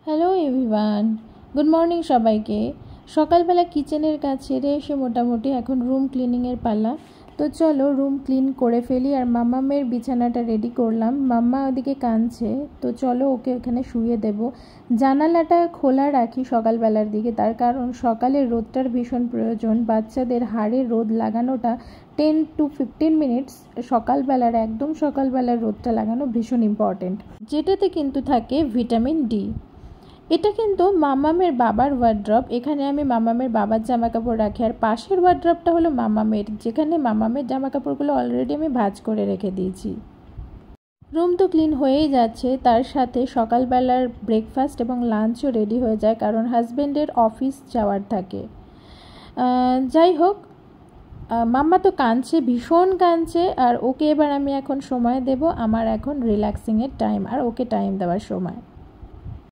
Hello everyone, good morning সবাইকে। সকালবেলা কিচেনের কাজ সেরে এসে মোটামুটি এখন রুম ক্লিনিংয়ের পালা। তো চলো রুম ক্লিন করে ফেলি। আর মাম্মামের বিছানাটা রেডি করলাম, মাম্মা ওদিকে কাঁদছে, তো চলো ওকে ওখানে শুয়ে দেব। জানালাটা খোলা রাখি সকালবেলার দিকে, তার কারণ সকালে রোদটার ভীষণ প্রয়োজন। বাচ্চাদের হাড়ে রোদ লাগানোটা 10 to 15 মিনিটস সকালবেলার, একদম সকালবেলার রোদটা লাগানো ভীষণ ইম্পর্টেন্ট, যেটাতে কিন্তু থাকে ভিটামিন ডি। এটা কিন্তু মামামের বাবার ওয়ার্ড্রপ। এখানে আমি মামামের বাবার জামা কাপড় রাখি, আর পাশের ওয়ার্ড্রপটা হলো মামামের, যেখানে মামামের জামা কাপড়গুলো অলরেডি আমি ভাঁজ করে রেখে দিয়েছি। রুম তো ক্লিন হয়েই যাচ্ছে, তার সাথে সকালবেলার ব্রেকফাস্ট এবং লাঞ্চও রেডি হয়ে যায়, কারণ হাজব্যান্ডের অফিস যাওয়ার থাকে। যাই হোক, মাম্মা তো কাঁদছে, ভীষণ কাঁদছে, আর ওকে এবার আমি এখন সময় দেব। আমার এখন রিল্যাক্সিংয়ের টাইম আর ওকে টাইম দেওয়ার সময়।